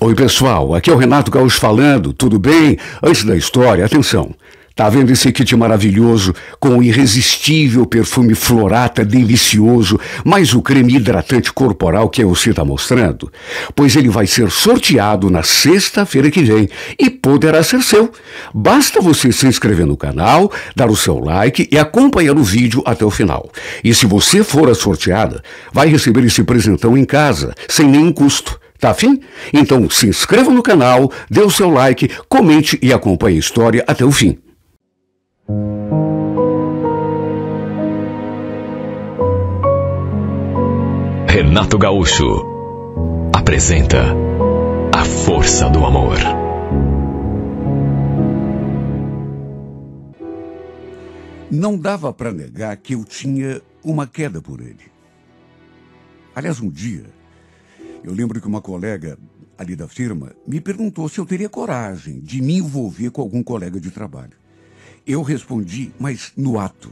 Oi, pessoal, aqui é o Renato Gaúcho falando, tudo bem? Antes da história, atenção. Tá vendo esse kit maravilhoso com o irresistível perfume Florata delicioso, mais o creme hidratante corporal que você tá mostrando? Pois ele vai ser sorteado na sexta-feira que vem e poderá ser seu. Basta você se inscrever no canal, dar o seu like e acompanhar o vídeo até o final. E se você for a sorteada, vai receber esse presentão em casa, sem nenhum custo. Tá afim? Então se inscreva no canal, dê o seu like, comente e acompanhe a história até o fim. Renato Gaúcho apresenta A Força do Amor. Não dava para negar que eu tinha uma queda por ele. Aliás, um dia, eu lembro que uma colega ali da firma me perguntou se eu teria coragem de me envolver com algum colega de trabalho. Eu respondi, mas no ato,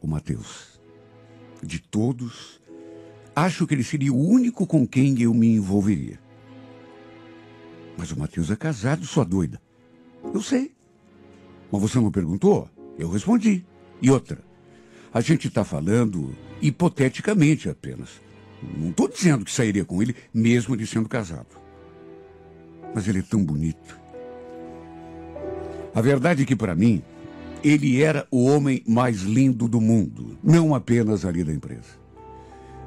o Matheus. De todos, acho que ele seria o único com quem eu me envolveria. Mas o Matheus é casado, sua doida. Eu sei. Mas você não perguntou? Eu respondi. E outra, a gente está falando hipoteticamente apenas. Não estou dizendo que sairia com ele, mesmo ele sendo casado. Mas ele é tão bonito. A verdade é que, para mim, ele era o homem mais lindo do mundo, não apenas ali da empresa.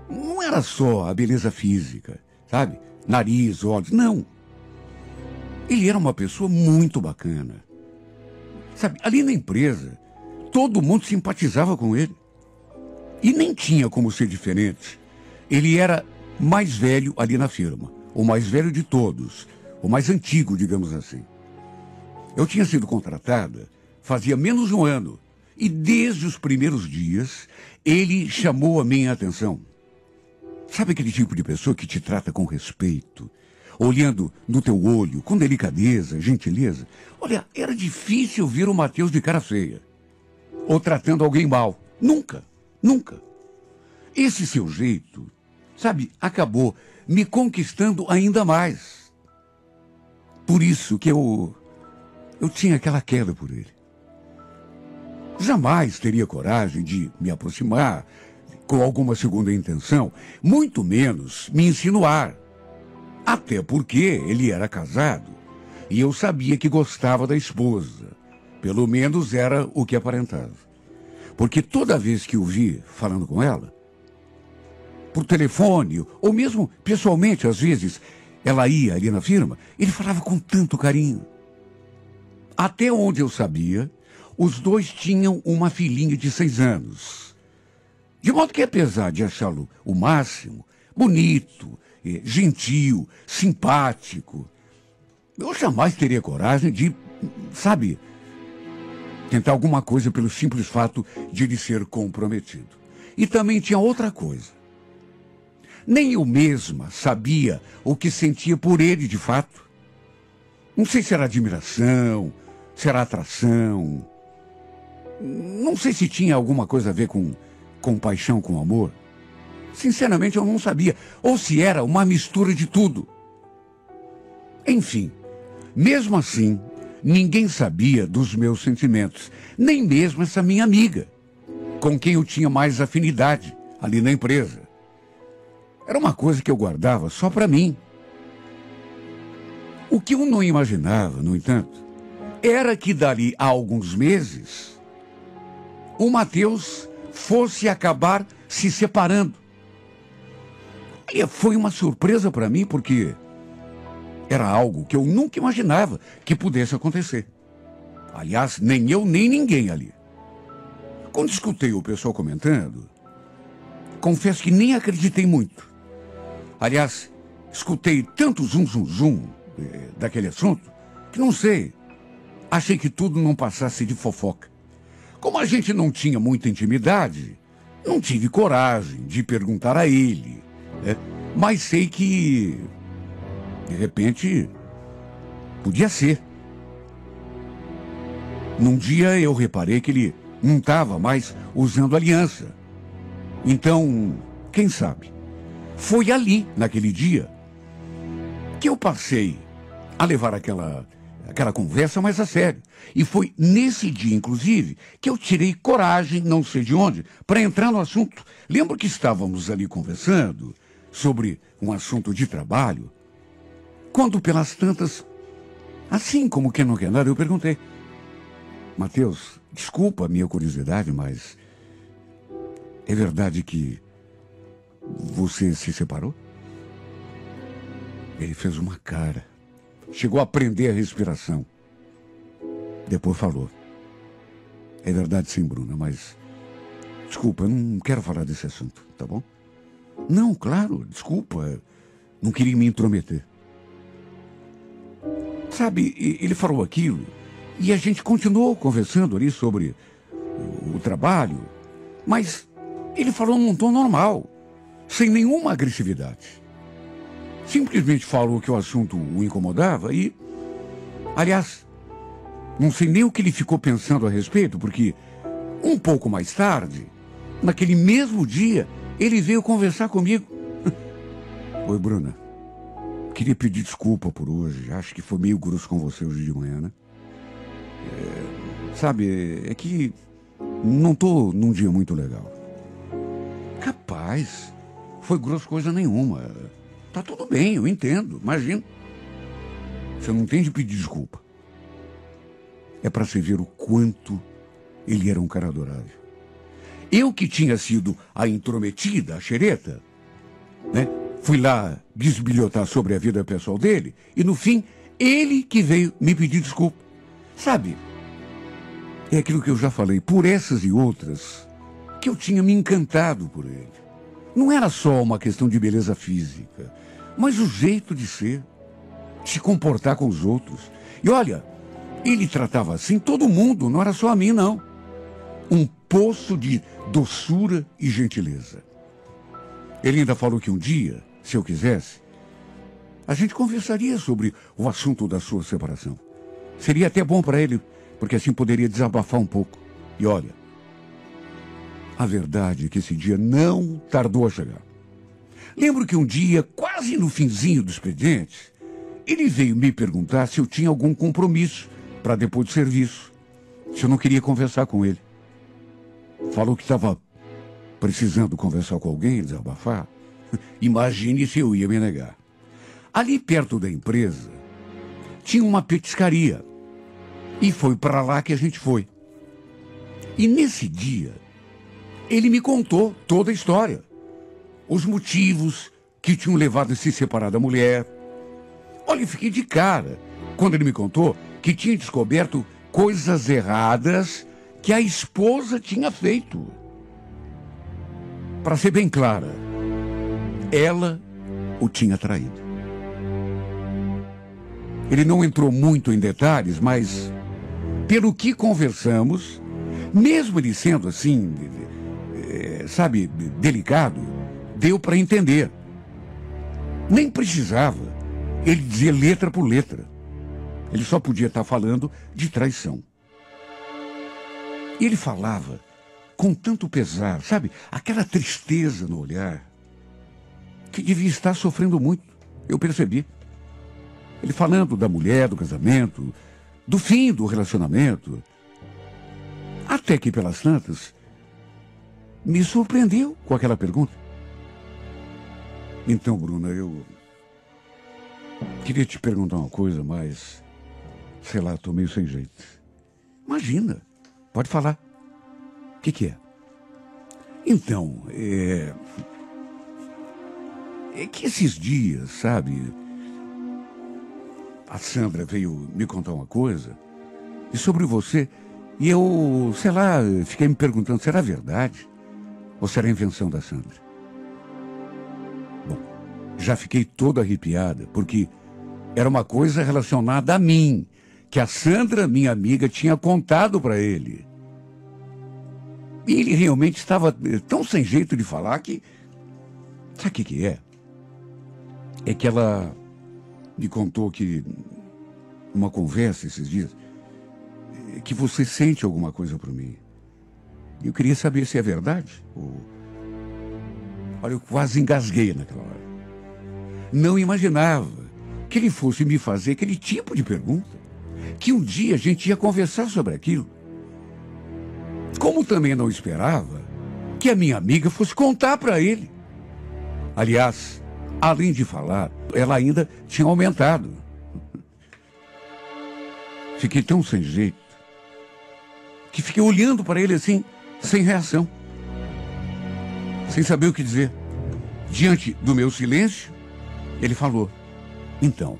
Não era só a beleza física, sabe? Nariz, olhos, não. Ele era uma pessoa muito bacana. Sabe, ali na empresa, todo mundo simpatizava com ele. E nem tinha como ser diferente. Ele era mais velho ali na firma, o mais velho de todos, o mais antigo, digamos assim. Eu tinha sido contratada fazia menos de um ano, e desde os primeiros dias, ele chamou a minha atenção. Sabe aquele tipo de pessoa que te trata com respeito, olhando no teu olho, com delicadeza, gentileza? Olha, era difícil ver o Matheus de cara feia, ou tratando alguém mal. Nunca, nunca. Esse seu jeito, sabe, acabou me conquistando ainda mais. Por isso que eu tinha aquela queda por ele. Jamais teria coragem de me aproximar com alguma segunda intenção, muito menos me insinuar. Até porque ele era casado e eu sabia que gostava da esposa. Pelo menos era o que aparentava. Porque toda vez que o vi falando com ela, por telefone ou mesmo pessoalmente, às vezes, ela ia ali na firma, ele falava com tanto carinho. Até onde eu sabia, os dois tinham uma filhinha de 6 anos. De modo que, apesar de achá-lo o máximo, bonito, gentil, simpático, eu jamais teria coragem de, sabe, tentar alguma coisa pelo simples fato de ele ser comprometido. E também tinha outra coisa. Nem eu mesma sabia o que sentia por ele de fato. Não sei se era admiração, se era atração. Não sei se tinha alguma coisa a ver com paixão, com amor. Sinceramente, eu não sabia. Ou se era uma mistura de tudo. Enfim, mesmo assim, ninguém sabia dos meus sentimentos. Nem mesmo essa minha amiga, com quem eu tinha mais afinidade ali na empresa. Era uma coisa que eu guardava só para mim. O que eu não imaginava, no entanto, era que dali a alguns meses, o Matheus fosse acabar se separando. E foi uma surpresa para mim, porque era algo que eu nunca imaginava que pudesse acontecer. Aliás, nem eu, nem ninguém ali. Quando escutei o pessoal comentando, confesso que nem acreditei muito. Aliás, escutei tanto zum daquele assunto, que não sei, achei que tudo não passasse de fofoca. Como a gente não tinha muita intimidade, não tive coragem de perguntar a ele, né? Mas sei que, de repente, podia ser. Num dia eu reparei que ele não estava mais usando aliança. Então, quem sabe? Foi ali, naquele dia, que eu passei a levar aquela conversa mais a sério. E foi nesse dia, inclusive, que eu tirei coragem, não sei de onde, para entrar no assunto. Lembro que estávamos ali conversando sobre um assunto de trabalho, quando pelas tantas, assim como quem não quer nada, eu perguntei: Matheus, desculpa a minha curiosidade, mas é verdade que você se separou? Ele fez uma cara. Chegou a prender a respiração. Depois falou: é verdade sim, Bruna, mas desculpa, eu não quero falar desse assunto, tá bom? Não, claro, desculpa. Não queria me intrometer. Sabe, ele falou aquilo e a gente continuou conversando ali sobre o trabalho, mas ele falou num tom normal, sem nenhuma agressividade. Simplesmente falou que o assunto o incomodava e, aliás, não sei nem o que ele ficou pensando a respeito, porque um pouco mais tarde, naquele mesmo dia, ele veio conversar comigo. Oi, Bruna. Queria pedir desculpa por hoje. Acho que foi meio grosso com você hoje de manhã, né? Sabe, é que não tô num dia muito legal. Capaz. Foi grosso coisa nenhuma. Tá tudo bem, eu entendo. Imagina. Você não tem de pedir desculpa. É para você ver o quanto ele era um cara adorável. Eu que tinha sido a intrometida, a xereta, né? Fui lá desbilhotar sobre a vida pessoal dele e, no fim, ele que veio me pedir desculpa. Sabe, é aquilo que eu já falei, por essas e outras, que eu tinha me encantado por ele. Não era só uma questão de beleza física, mas o jeito de ser, de se comportar com os outros. E olha, ele tratava assim todo mundo, não era só a mim, não. Um poço de doçura e gentileza. Ele ainda falou que um dia, se eu quisesse, a gente conversaria sobre o assunto da sua separação. Seria até bom para ele, porque assim poderia desabafar um pouco. E olha, a verdade é que esse dia não tardou a chegar. Lembro que um dia, quase no finzinho do expediente, ele veio me perguntar se eu tinha algum compromisso para depois do serviço, se eu não queria conversar com ele. Falou que estava precisando conversar com alguém, desabafar. Imagine se eu ia me negar. Ali perto da empresa, tinha uma petiscaria. E foi para lá que a gente foi. E nesse dia, ele me contou toda a história. Os motivos que tinham levado a se separar da mulher. Olha, eu fiquei de cara quando ele me contou que tinha descoberto coisas erradas que a esposa tinha feito. Para ser bem clara, ela o tinha traído. Ele não entrou muito em detalhes, mas pelo que conversamos, mesmo ele sendo assim, sabe, delicado, deu para entender. Nem precisava ele dizer letra por letra. Ele só podia estar falando de traição. E ele falava com tanto pesar, sabe? Aquela tristeza no olhar, que devia estar sofrendo muito. Eu percebi. Ele falando da mulher, do casamento, do fim do relacionamento. Até que, pelas tantas, me surpreendeu com aquela pergunta. Então, Bruna, eu queria te perguntar uma coisa, mas, sei lá, estou meio sem jeito. Imagina, pode falar. O que é? Então, é que esses dias, sabe, a Sandra veio me contar uma coisa e sobre você, e eu, sei lá, fiquei me perguntando, será verdade? Ou será invenção da Sandra? Bom, já fiquei toda arrepiada, porque era uma coisa relacionada a mim, que a Sandra, minha amiga, tinha contado para ele. E ele realmente estava tão sem jeito de falar que... Sabe o que é? É que ela me contou que, numa conversa esses dias, que você sente alguma coisa por mim. E eu queria saber se é verdade. Olha, eu quase engasguei naquela hora. Não imaginava que ele fosse me fazer aquele tipo de pergunta, que um dia a gente ia conversar sobre aquilo. Como também não esperava que a minha amiga fosse contar para ele. Aliás, além de falar, ela ainda tinha aumentado. Fiquei tão sem jeito que fiquei olhando para ele assim, sem reação, sem saber o que dizer. Diante do meu silêncio, ele falou: então,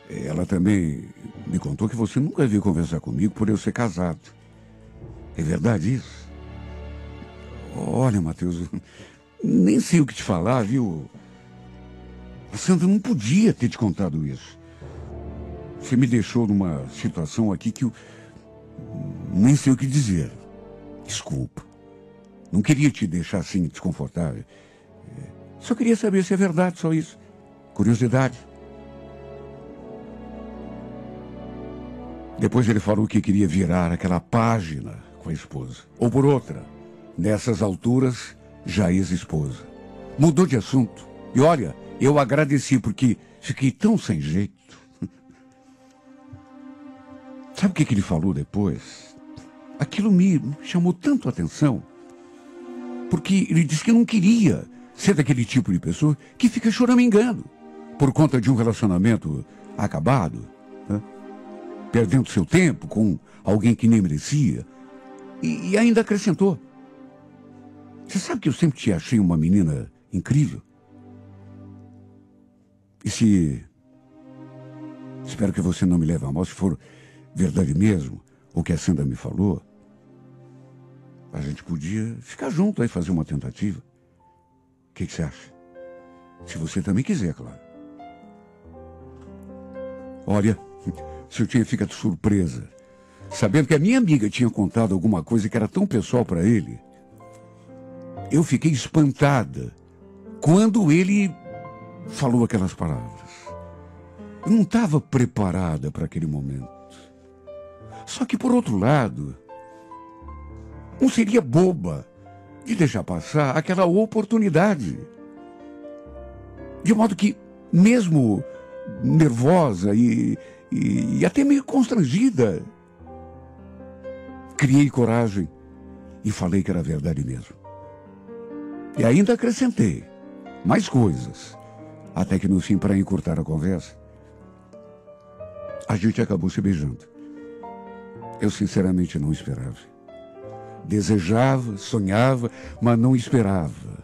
ela também me contou que você nunca veio conversar comigo por eu ser casado. É verdade isso? Olha, Matheus, nem sei o que te falar, viu? A Sandra não podia ter te contado isso. Você me deixou numa situação aqui que eu nem sei o que dizer. Desculpa. Não queria te deixar assim desconfortável. Só queria saber se é verdade, só isso. Curiosidade. Depois ele falou que queria virar aquela página com a esposa. Ou por outra, nessas alturas, já ex-esposa. Mudou de assunto. E olha, eu agradeci porque fiquei tão sem jeito. Sabe o que ele falou depois? Aquilo me chamou tanto a atenção. Porque ele disse que não queria ser daquele tipo de pessoa que fica choramingando por conta de um relacionamento acabado, né? Perdendo seu tempo com alguém que nem merecia. E ainda acrescentou: você sabe que eu sempre te achei uma menina incrível? E se... Espero que você não me leve a mal, se for verdade mesmo o que a Sandra me falou, a gente podia ficar junto aí, fazer uma tentativa. O que você acha? Se você também quiser, claro. Olha, se eu tinha ficado surpresa, sabendo que a minha amiga tinha contado alguma coisa que era tão pessoal para ele. Eu fiquei espantada quando ele falou aquelas palavras. Eu não estava preparada para aquele momento. Só que, por outro lado, não seria boba de deixar passar aquela oportunidade. De modo que, mesmo nervosa e até meio constrangida, criei coragem e falei que era verdade mesmo. E ainda acrescentei mais coisas, até que no fim, para encurtar a conversa, a gente acabou se beijando. Eu sinceramente não esperava. Desejava, sonhava, mas não esperava.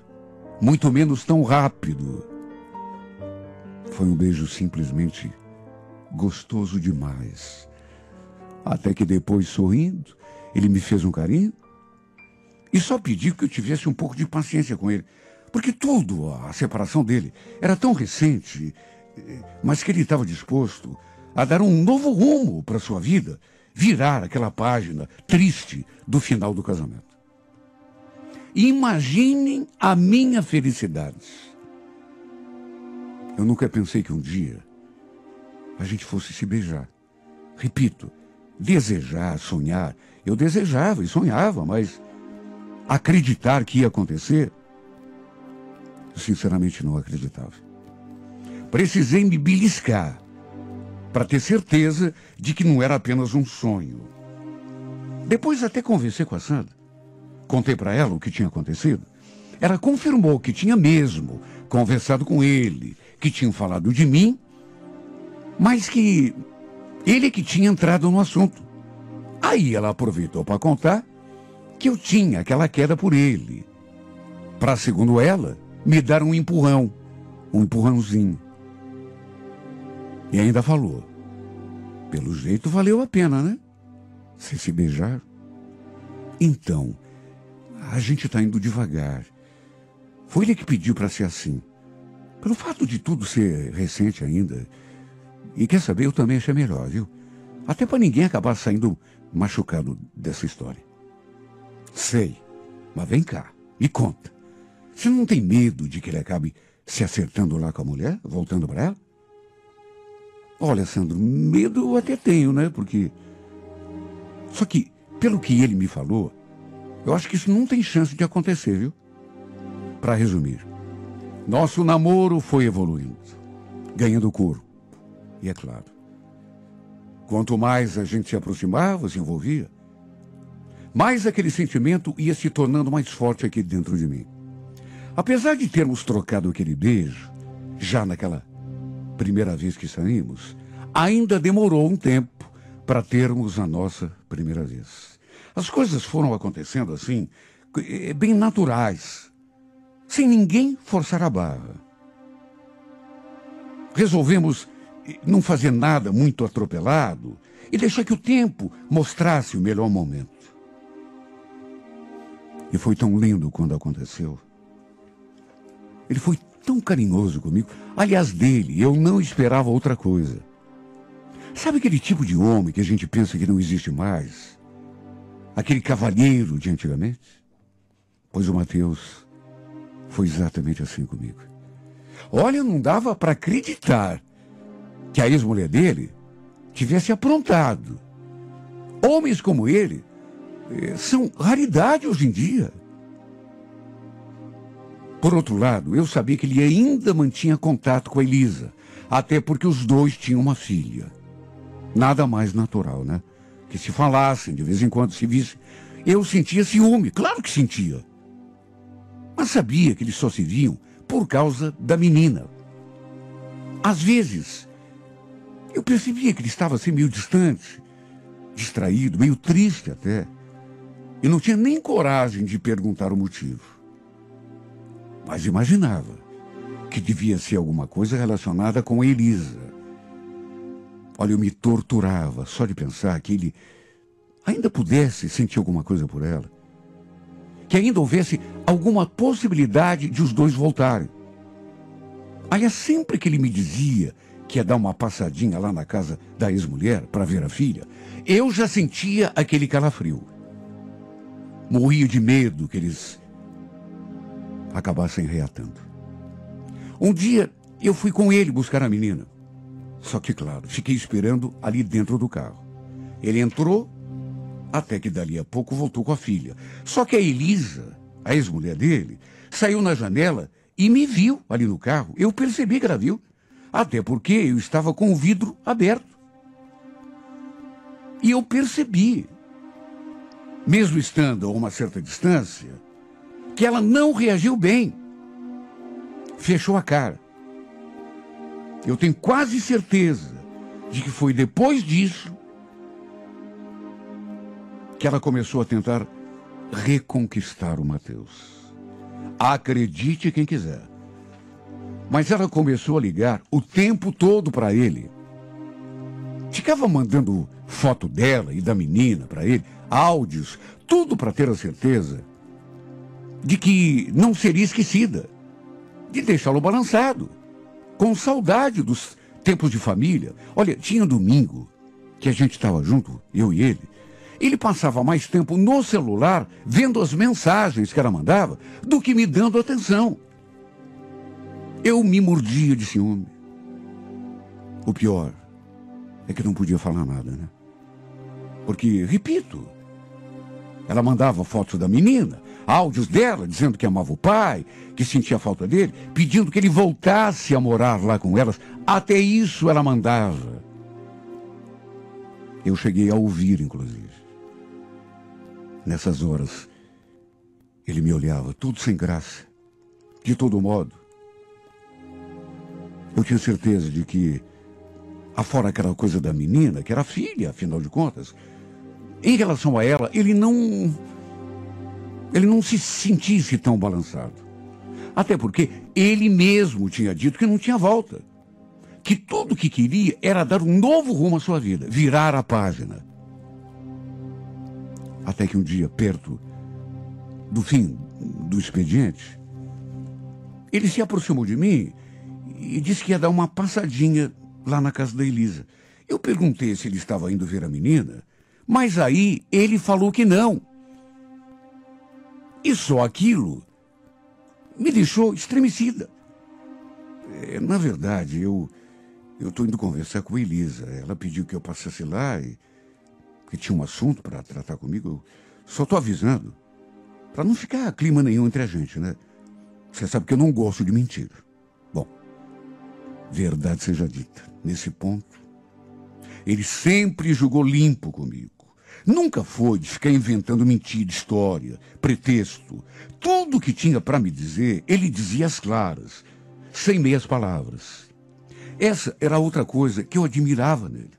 Muito menos tão rápido. Foi um beijo simplesmente gostoso demais. Até que depois, sorrindo, ele me fez um carinho e só pediu que eu tivesse um pouco de paciência com ele. Porque tudo, a separação dele, era tão recente, mas que ele estava disposto a dar um novo rumo para sua vida, virar aquela página triste do final do casamento. Imaginem a minha felicidade. Eu nunca pensei que um dia a gente fosse se beijar. Repito, desejar, sonhar. Eu desejava e sonhava, mas acreditar que ia acontecer, eu sinceramente não acreditava. Precisei me beliscar para ter certeza de que não era apenas um sonho. Depois até conversei com a Sandra. Contei para ela o que tinha acontecido. Ela confirmou que tinha mesmo conversado com ele, que tinham falado de mim, mas que ele que tinha entrado no assunto. Aí ela aproveitou para contar que eu tinha aquela queda por ele, para, segundo ela, me dar um empurrãozinho. E ainda falou: pelo jeito valeu a pena, né? Vocês se beijaram. Então, a gente está indo devagar. Foi ele que pediu para ser assim. Pelo fato de tudo ser recente ainda. E quer saber, eu também achei melhor, viu? Até para ninguém acabar saindo machucado dessa história. Sei, mas vem cá, me conta. Você não tem medo de que ele acabe se acertando lá com a mulher, voltando para ela? Olha, Sandro, medo eu até tenho, né? Porque... Só que, pelo que ele me falou, eu acho que isso não tem chance de acontecer, viu? Para resumir, nosso namoro foi evoluindo, ganhando corpo, E é claro, quanto mais a gente se aproximava, se envolvia, mais aquele sentimento ia se tornando mais forte aqui dentro de mim. Apesar de termos trocado aquele beijo, já naquela primeira vez que saímos, ainda demorou um tempo para termos a nossa primeira vez. As coisas foram acontecendo assim, bem naturais, sem ninguém forçar a barra. Resolvemos não fazer nada muito atropelado e deixar que o tempo mostrasse o melhor momento. E foi tão lindo quando aconteceu. Ele foi tão carinhoso comigo. Aliás, dele, eu não esperava outra coisa. Sabe aquele tipo de homem que a gente pensa que não existe mais? Aquele cavalheiro de antigamente? Pois o Matheus foi exatamente assim comigo. Olha, não dava para acreditar que a ex-mulher dele tivesse aprontado. Homens como ele são raridade hoje em dia. Por outro lado, eu sabia que ele ainda mantinha contato com a Elisa, até porque os dois tinham uma filha. Nada mais natural, né? Que se falassem, de vez em quando se vissem. Eu sentia ciúme, claro que sentia. Mas sabia que eles só se viam por causa da menina. Às vezes, eu percebia que ele estava assim meio distante, distraído, meio triste até. E não tinha nem coragem de perguntar o motivo. Mas imaginava que devia ser alguma coisa relacionada com a Elisa. Olha, eu me torturava só de pensar que ele ainda pudesse sentir alguma coisa por ela. Que ainda houvesse alguma possibilidade de os dois voltarem. Aliás, sempre que ele me dizia que ia dar uma passadinha lá na casa da ex-mulher para ver a filha, eu já sentia aquele calafrio. Morria de medo que eles acabassem reatando. Um dia eu fui com ele buscar a menina. Só que, claro, fiquei esperando ali dentro do carro. Ele entrou, até que dali a pouco voltou com a filha. Só que a Elisa, a ex-mulher dele, saiu na janela e me viu ali no carro. Eu percebi que ela viu, até porque eu estava com o vidro aberto. E eu percebi, mesmo estando a uma certa distância, que ela não reagiu bem. Fechou a cara. Eu tenho quase certeza de que foi depois disso que ela começou a tentar reconquistar o Matheus. Acredite quem quiser. Mas ela começou a ligar o tempo todo para ele. Ficava mandando foto dela e da menina para ele, áudios, tudo para ter a certeza de que não seria esquecida, de deixá-lo balançado, com saudade dos tempos de família. Olha, tinha domingo que a gente estava junto, eu e ele. Ele passava mais tempo no celular vendo as mensagens que ela mandava do que me dando atenção. Eu me mordia de ciúme. O pior é que não podia falar nada, né? Porque, repito, ela mandava fotos da menina, áudios dela, dizendo que amava o pai, que sentia falta dele, pedindo que ele voltasse a morar lá com elas. Até isso ela mandava. Eu cheguei a ouvir, inclusive. Nessas horas, ele me olhava, tudo sem graça. De todo modo, eu tinha certeza de que, afora aquela coisa da menina, que era filha, afinal de contas, em relação a ela, ele não se sentisse tão balançado. Até porque ele mesmo tinha dito que não tinha volta. Que tudo o que queria era dar um novo rumo à sua vida, virar a página. Até que um dia, perto do fim do expediente, ele se aproximou de mim e disse que ia dar uma passadinha lá na casa da Elisa. Eu perguntei se ele estava indo ver a menina, mas aí ele falou que não. E só aquilo me deixou estremecida. Na verdade, eu estou indo conversar com a Elisa. Ela pediu que eu passasse lá e que tinha um assunto para tratar comigo. Eu só estou avisando, para não ficar clima nenhum entre a gente, né? Você sabe que eu não gosto de mentira. Bom, Verdade seja dita, nesse ponto, ele sempre jogou limpo comigo. Nunca foi de ficar inventando mentira, história, pretexto. Tudo que tinha para me dizer, ele dizia às claras, sem meias palavras. Essa era outra coisa que eu admirava nele.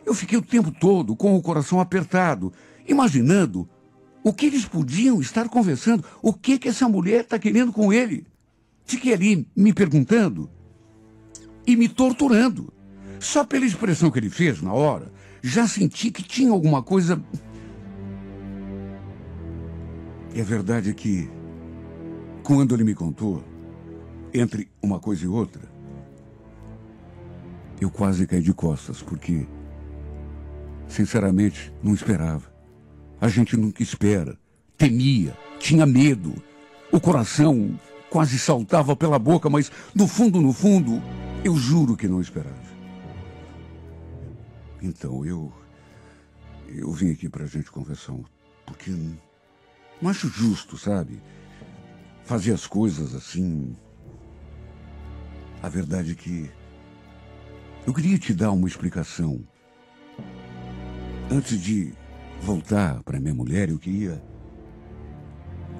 Eu fiquei o tempo todo com o coração apertado, imaginando o que eles podiam estar conversando, o que essa mulher está querendo com ele. Fiquei ali me perguntando e me torturando. Só pela expressão que ele fez na hora, já senti que tinha alguma coisa. E a verdade é que, quando ele me contou, entre uma coisa e outra, eu quase caí de costas, porque, sinceramente, não esperava. A gente nunca espera, temia, tinha medo. O coração quase saltava pela boca, mas no fundo, eu juro que não esperava. Então, eu vim aqui pra gente conversar, porque não acho justo, sabe? Fazer as coisas assim. A verdade é que eu queria te dar uma explicação. Antes de voltar para minha mulher, eu queria...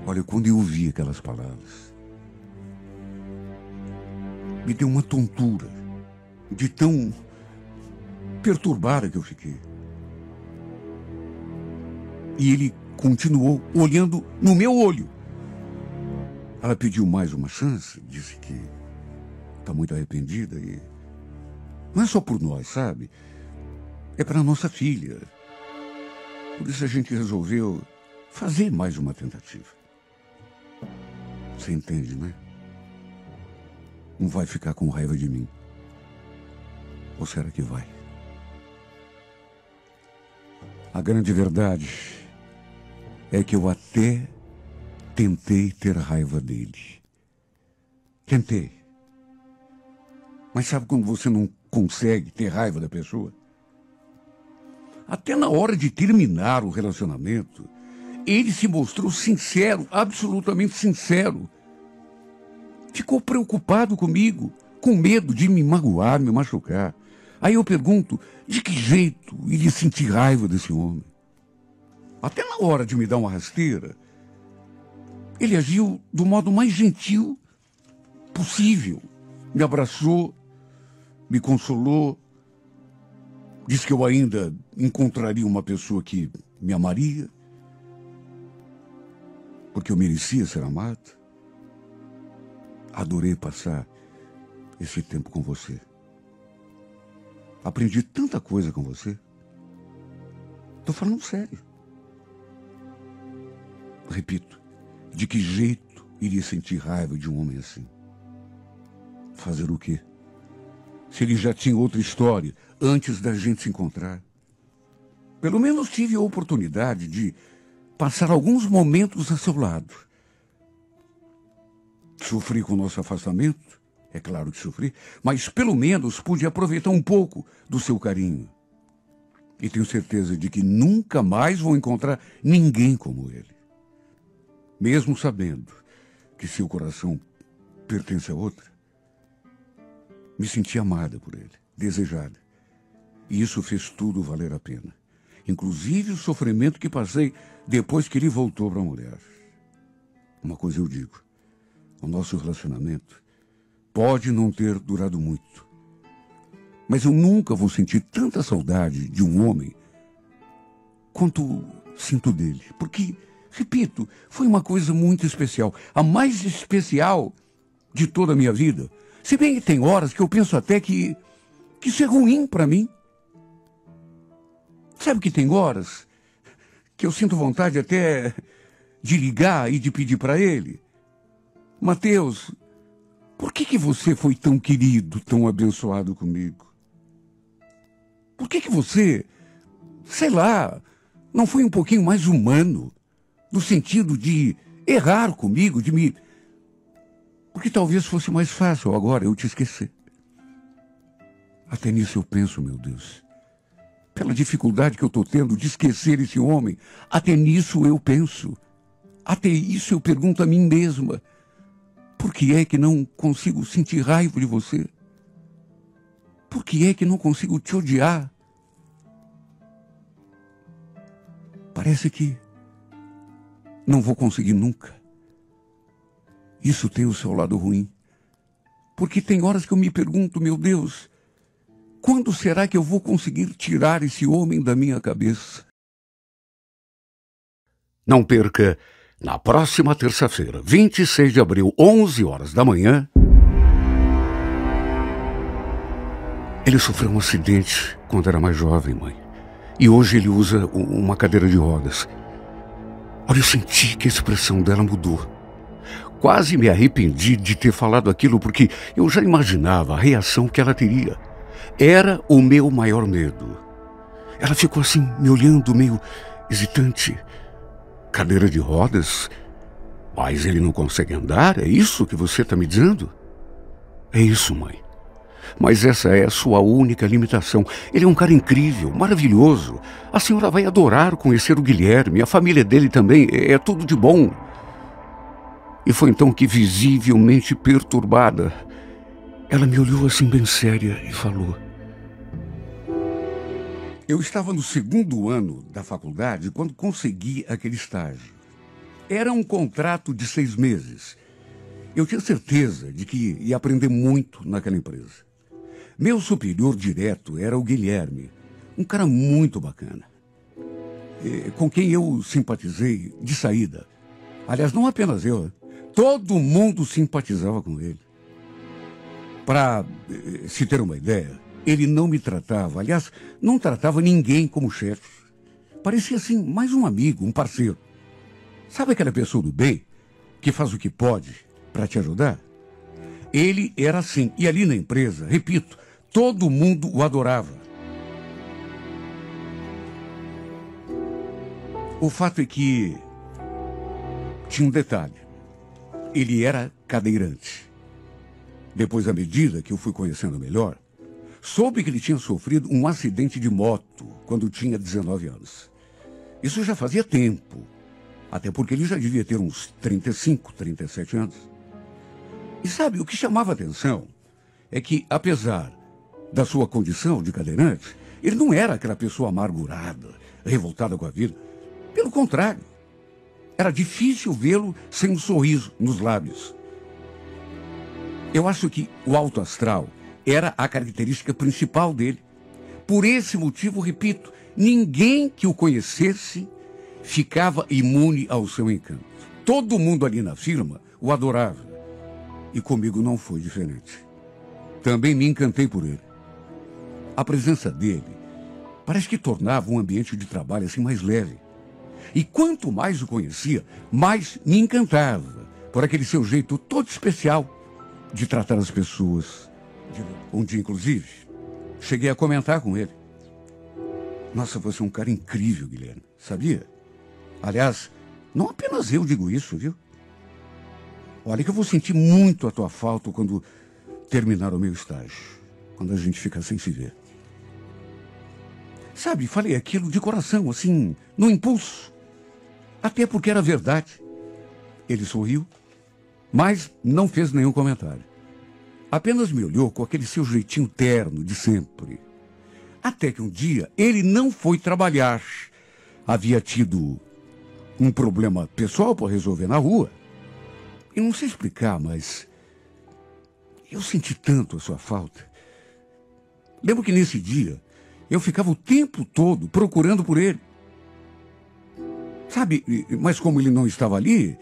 Olha, quando eu ouvi aquelas palavras, me deu uma tontura de tão perturbada que eu fiquei. E ele continuou olhando no meu olho. Ela pediu mais uma chance, disse que está muito arrependida e não é só por nós, sabe? É para nossa filha. Por isso a gente resolveu fazer mais uma tentativa. Você entende, né? Não vai ficar com raiva de mim. Ou será que vai? A grande verdade é que eu até tentei ter raiva dele. Tentei. Mas sabe quando você não consegue ter raiva da pessoa? Até na hora de terminar o relacionamento, ele se mostrou sincero, absolutamente sincero. Ficou preocupado comigo, com medo de me magoar, me machucar. Aí eu pergunto, de que jeito iria sentir raiva desse homem? Até na hora de me dar uma rasteira, ele agiu do modo mais gentil possível. Me abraçou, me consolou, disse que eu ainda encontraria uma pessoa que me amaria, porque eu merecia ser amado. Adorei passar esse tempo com você. Aprendi tanta coisa com você. Estou falando sério. Repito, de que jeito iria sentir raiva de um homem assim? Fazer o quê? Se ele já tinha outra história antes da gente se encontrar. Pelo menos tive a oportunidade de passar alguns momentos a seu lado. Sofri com o nosso afastamento, é claro que sofri, mas pelo menos pude aproveitar um pouco do seu carinho. E tenho certeza de que nunca mais vou encontrar ninguém como ele. Mesmo sabendo que seu coração pertence a outra, me senti amada por ele, desejada. E isso fez tudo valer a pena. Inclusive o sofrimento que passei depois que ele voltou para a mulher. Uma coisa eu digo, o nosso relacionamento pode não ter durado muito, mas eu nunca vou sentir tanta saudade de um homem quanto sinto dele. Porque, repito, foi uma coisa muito especial, a mais especial de toda a minha vida. Se bem que tem horas que eu penso até que isso é ruim para mim. Sabe que tem horas que eu sinto vontade até de ligar e de pedir para ele: Mateus, por que você foi tão querido, tão abençoado comigo? Por que você, sei lá, não foi um pouquinho mais humano, no sentido de errar comigo, de me... Porque talvez fosse mais fácil agora eu te esquecer. Até nisso eu penso, meu Deus. Pela dificuldade que eu estou tendo de esquecer esse homem, até nisso eu penso. Até isso eu pergunto a mim mesma. Por que é que não consigo sentir raiva de você? por que é que não consigo te odiar? Parece que não vou conseguir nunca. Isso tem o seu lado ruim. Porque tem horas que eu me pergunto, meu Deus, quando será que eu vou conseguir tirar esse homem da minha cabeça? Não perca, na próxima terça-feira, 26 de abril, 11 horas da manhã, ele sofreu um acidente quando era mais jovem, mãe. E hoje ele usa uma cadeira de rodas. Olha, eu senti que a expressão dela mudou. Quase me arrependi de ter falado aquilo, porque eu já imaginava a reação que ela teria. Era o meu maior medo. Ela ficou assim, me olhando, meio hesitante. Cadeira de rodas? Mas ele não consegue andar? É isso que você está me dizendo? É isso, mãe. Mas essa é a sua única limitação. Ele é um cara incrível, maravilhoso. A senhora vai adorar conhecer o Guilherme, a família dele também, é tudo de bom. E foi então que, visivelmente perturbada, ela me olhou assim bem séria e falou: eu estava no 2º ano da faculdade quando consegui aquele estágio. Era um contrato de 6 meses. Eu tinha certeza de que ia aprender muito naquela empresa. Meu superior direto era o Guilherme, um cara muito bacana, com quem eu simpatizei de saída. Aliás, não apenas eu, todo mundo simpatizava com ele. Para se ter uma ideia, ele não me tratava, aliás, não tratava ninguém como chefe. Parecia assim, mais um amigo, um parceiro. Sabe aquela pessoa do bem, que faz o que pode para te ajudar? Ele era assim, e ali na empresa, repito, todo mundo o adorava. O fato é que tinha um detalhe. Ele era cadeirante. Depois, à medida que eu fui conhecendo melhor, soube que ele tinha sofrido um acidente de moto quando tinha 19 anos. Isso já fazia tempo, até porque ele já devia ter uns 35, 37 anos. E sabe, o que chamava atenção é que, apesar da sua condição de cadeirante, ele não era aquela pessoa amargurada, revoltada com a vida. Pelo contrário, era difícil vê-lo sem um sorriso nos lábios. Eu acho que o alto astral era a característica principal dele. Por esse motivo, repito, ninguém que o conhecesse ficava imune ao seu encanto. Todo mundo ali na firma o adorava. E comigo não foi diferente. Também me encantei por ele. A presença dele parece que tornava um ambiente de trabalho assim mais leve. E quanto mais o conhecia, mais me encantava por aquele seu jeito todo especial de tratar as pessoas. Um dia, inclusive, cheguei a comentar com ele: nossa, você é um cara incrível, Guilherme, sabia? Aliás, não apenas eu digo isso, viu? Olha que eu vou sentir muito a tua falta quando terminar o meu estágio, quando a gente ficar sem se ver. Sabe, falei aquilo de coração, assim, no impulso. Até porque era verdade. Ele sorriu, mas não fez nenhum comentário. Apenas me olhou com aquele seu jeitinho terno de sempre. Até que um dia ele não foi trabalhar. Havia tido um problema pessoal para resolver na rua. E não sei explicar, mas eu senti tanto a sua falta. Lembro que nesse dia eu ficava o tempo todo procurando por ele. Sabe, mas como ele não estava ali,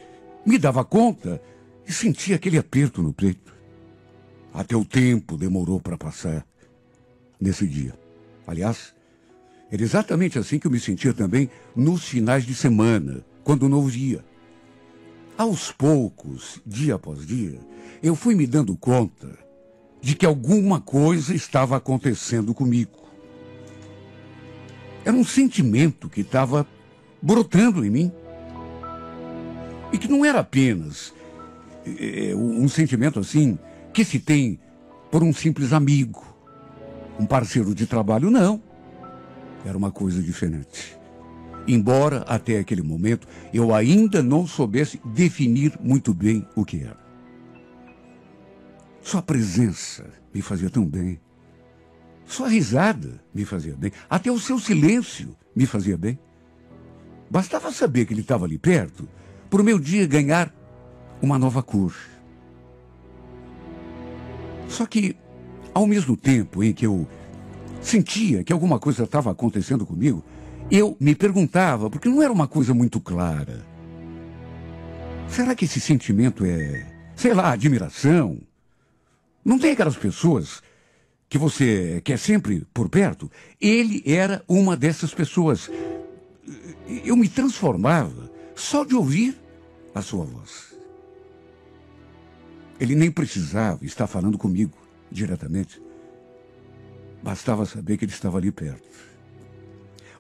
me dava conta e sentia aquele aperto no peito. Até o tempo demorou para passar nesse dia. Aliás, era exatamente assim que eu me sentia também nos finais de semana, quando não o via. Aos poucos, dia após dia, eu fui me dando conta de que alguma coisa estava acontecendo comigo. Era um sentimento que estava brotando em mim. E que não era apenas um sentimento assim que se tem por um simples amigo, um parceiro de trabalho, não. Era uma coisa diferente. Embora até aquele momento eu ainda não soubesse definir muito bem o que era. Sua presença me fazia tão bem. Sua risada me fazia bem. Até o seu silêncio me fazia bem. Bastava saber que ele estava ali perto para o meu dia ganhar uma nova cor. Só que, ao mesmo tempo em que eu sentia que alguma coisa estava acontecendo comigo, eu me perguntava, porque não era uma coisa muito clara. Será que esse sentimento é, sei lá, admiração? Não tem aquelas pessoas que você quer sempre por perto? Ele era uma dessas pessoas. Eu me transformava só de ouvir a sua voz. Ele nem precisava estar falando comigo diretamente. Bastava saber que ele estava ali perto.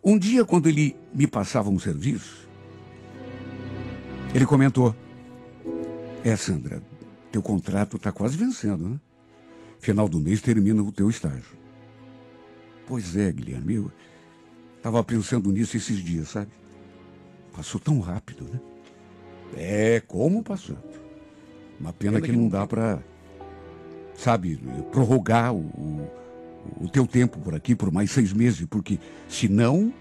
Um dia, quando ele me passava um serviço, ele comentou: Sandra, teu contrato está quase vencendo, né? Final do mês termina o teu estágio. Pois é, Guilherme, eu estava pensando nisso esses dias, sabe? Passou tão rápido, né? Como passou. Uma pena que não dá para, sabe, prorrogar o teu tempo por aqui por mais 6 meses, porque senão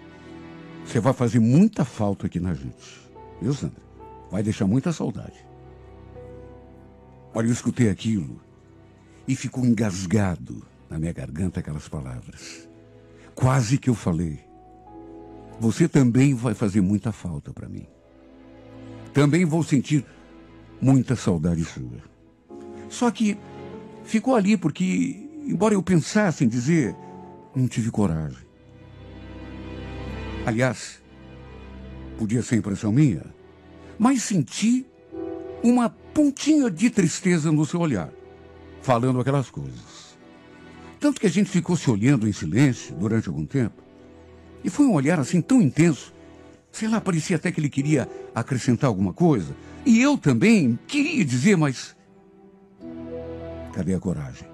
você vai fazer muita falta aqui na gente. Viu, Sandra? Vai deixar muita saudade. Olha, eu escutei aquilo e ficou engasgado na minha garganta aquelas palavras. Quase que eu falei: você também vai fazer muita falta para mim. Também vou sentir muita saudade sua. Só que ficou ali porque, embora eu pensasse em dizer, não tive coragem. Aliás, podia ser impressão minha, mas senti uma pontinha de tristeza no seu olhar, falando aquelas coisas. Tanto que a gente ficou se olhando em silêncio durante algum tempo. E foi um olhar assim tão intenso. Sei lá, parecia até que ele queria acrescentar alguma coisa. E eu também queria dizer, mas cadê a coragem?